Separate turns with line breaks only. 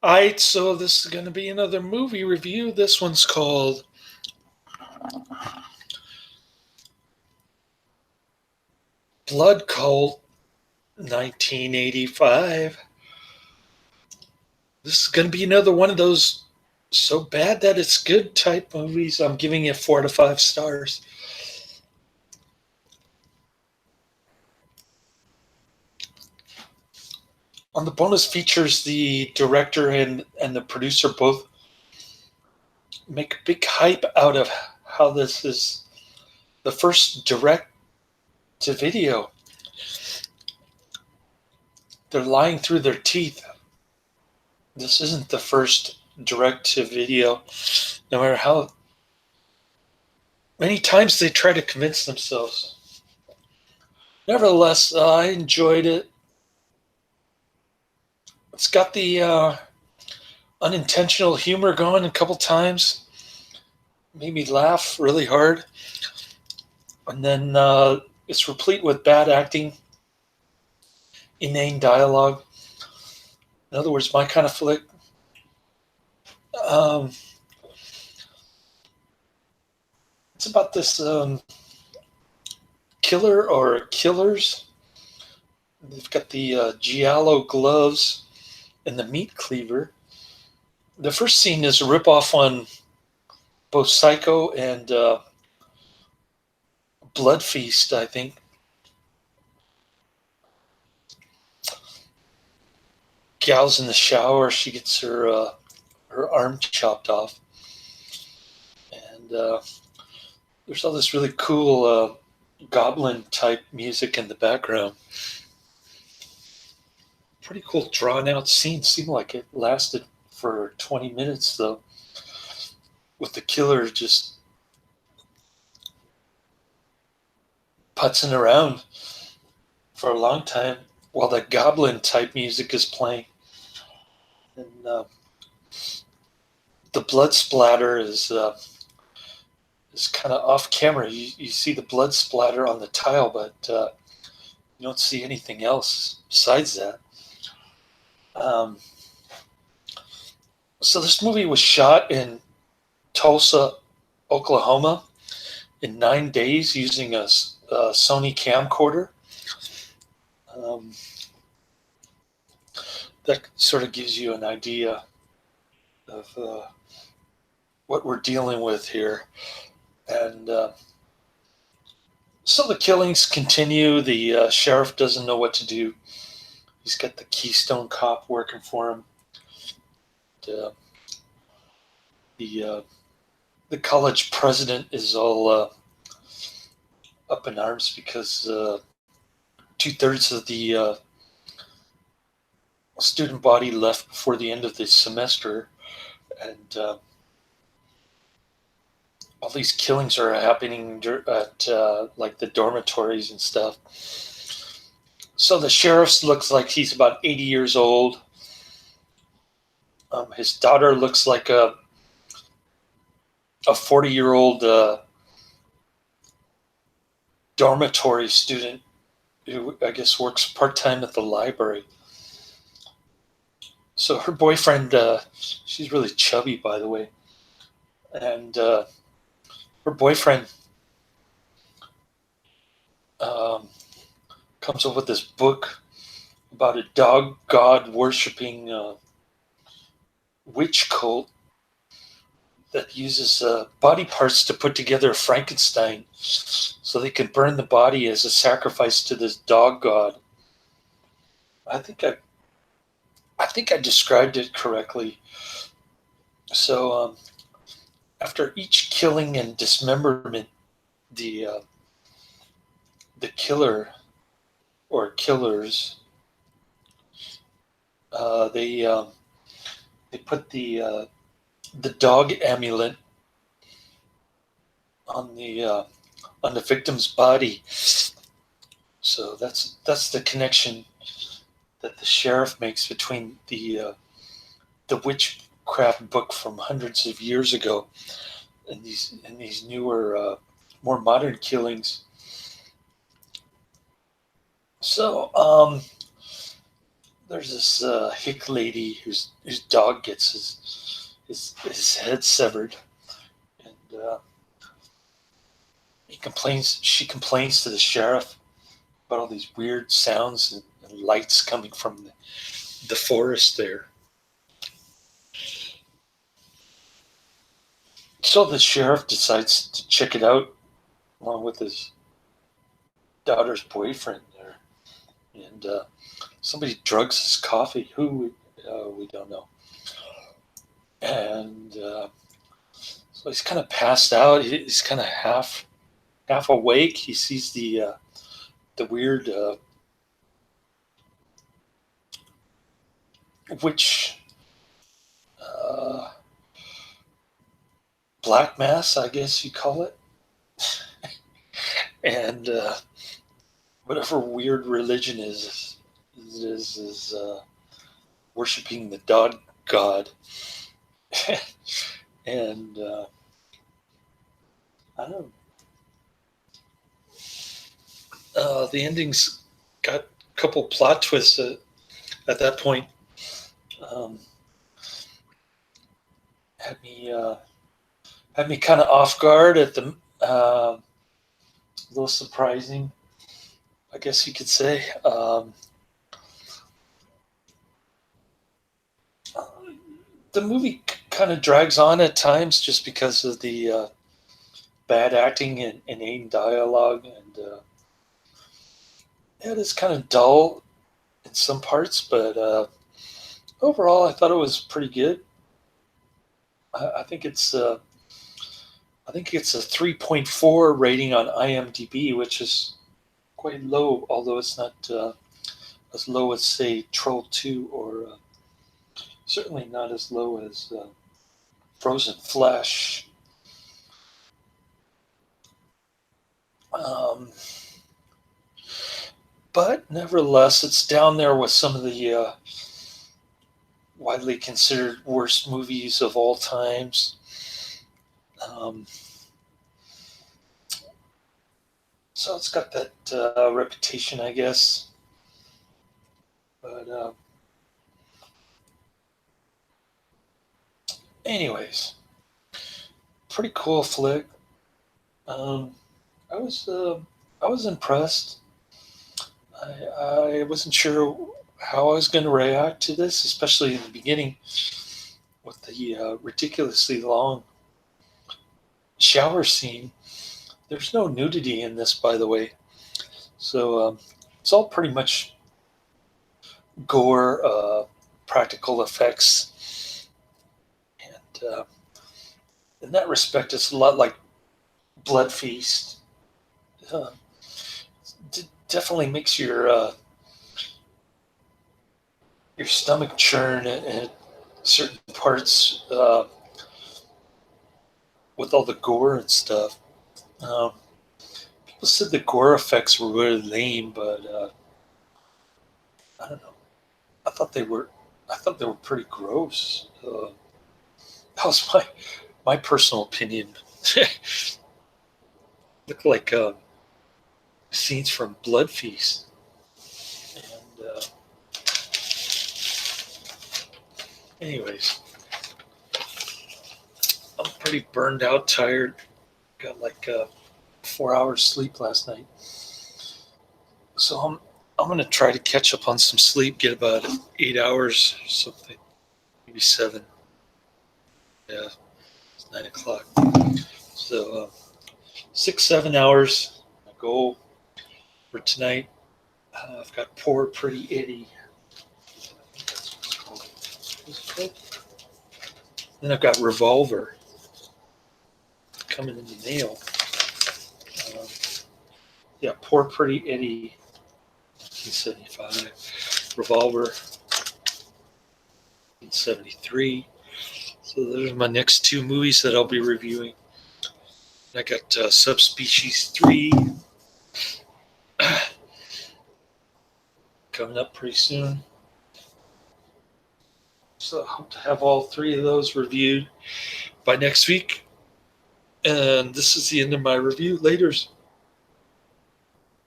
Alright, so this is going to be another movie review. This one's called Blood Cult 1985. This is going to be another one of those so bad that it's good type movies. I'm giving it 4 to 5 stars. On the bonus features, the director and the producer both make a big hype out of how this is the first direct to video. They're lying through their teeth. This isn't the first direct to video, no matter how many times they try to convince themselves. Nevertheless, I enjoyed it. It's got the unintentional humor going a couple times. Made me laugh really hard. And then it's replete with bad acting, inane dialogue. In other words, my kind of flick. Um, it's about this killer or killers. They've got the giallo gloves and the meat cleaver. The first scene is a ripoff on both Psycho and Blood Feast, I think. Gal's in the shower. She gets her arm chopped off, and there's all this really cool goblin type music in the background. Pretty cool drawn out scene. Seemed like it lasted for 20 minutes though, with the killer just putzing around for a long time while the goblin type music is playing. And the blood splatter is kind of off camera. You see the blood splatter on the tile, but you don't see anything else besides that. So this movie was shot in Tulsa, Oklahoma, in 9 days using a Sony camcorder. That sort of gives you an idea of what we're dealing with here. And so the killings continue. The sheriff doesn't know what to do. He's got the Keystone Cop working for him. The college president is all up in arms because 2/3 of the student body left before the end of the semester, and all these killings are happening at like the dormitories and stuff. So the sheriff looks like he's about 80 years old. His daughter looks like a 40-year-old dormitory student who I guess works part-time at the library. So her boyfriend, she's really chubby, by the way, and her boyfriend comes up with this book about a dog god worshipping witch cult that uses body parts to put together a Frankenstein so they can burn the body as a sacrifice to this dog god. I think I described it correctly. So after each killing and dismemberment, the killer or killers they put the dog amulet on the victim's body. So that's the connection that the sheriff makes between the witchcraft book from hundreds of years ago and these newer, more modern killings. So there's this hick lady whose dog gets his head severed, and she complains to the sheriff about all these weird sounds and lights coming from the forest there. So the sheriff decides to check it out along with his daughter's boyfriend there, and somebody drugs his coffee. Who we don't know, and so he's kind of passed out. He's kind of half awake. He sees the weird witch black mass, I guess you call it, and whatever weird religion is worshiping the dog god, and I don't know. The ending's got a couple plot twists at that point. Had me kind of off guard at the a little surprising, I guess you could say. The movie kind of drags on at times just because of the bad acting and inane dialogue, and it is kind of dull in some parts, but overall, I thought it was pretty good. I think it's a 3.4 rating on IMDb, which is quite low, although it's not as low as, say, Troll 2, or certainly not as low as Frozen Flesh. But nevertheless, it's down there with some of the widely considered worst movies of all times. So it's got that reputation, I guess. But anyways, pretty cool flick. I was impressed. I wasn't sure how I was going to react to this, especially in the beginning with the ridiculously long shower scene. There's no nudity in this, by the way. So it's all pretty much gore, practical effects. And in that respect, it's a lot like Blood Feast. Definitely makes your stomach churn at certain parts with all the gore and stuff. People said the gore effects were really lame, but I don't know. I thought they were pretty gross. That was my personal opinion. Looked like scenes from Blood Feast. And anyways, I'm pretty burned out, tired. Got like 4 hours sleep last night, so I'm gonna try to catch up on some sleep. Get about 8 hours or something, maybe 7. Yeah, it's 9:00. So 6-7 hours. My goal for tonight. I've got Poor Pretty Eddie. I think that's what it's called. What's it called? Then I've got Revolver coming in the mail. Yeah, Poor Pretty Eddie, 1975. Revolver, 1973. So those are my next 2 movies that I'll be reviewing. I got Subspecies 3 coming up pretty soon. So I hope to have all 3 of those reviewed by next week. And this is the end of my review. Laters.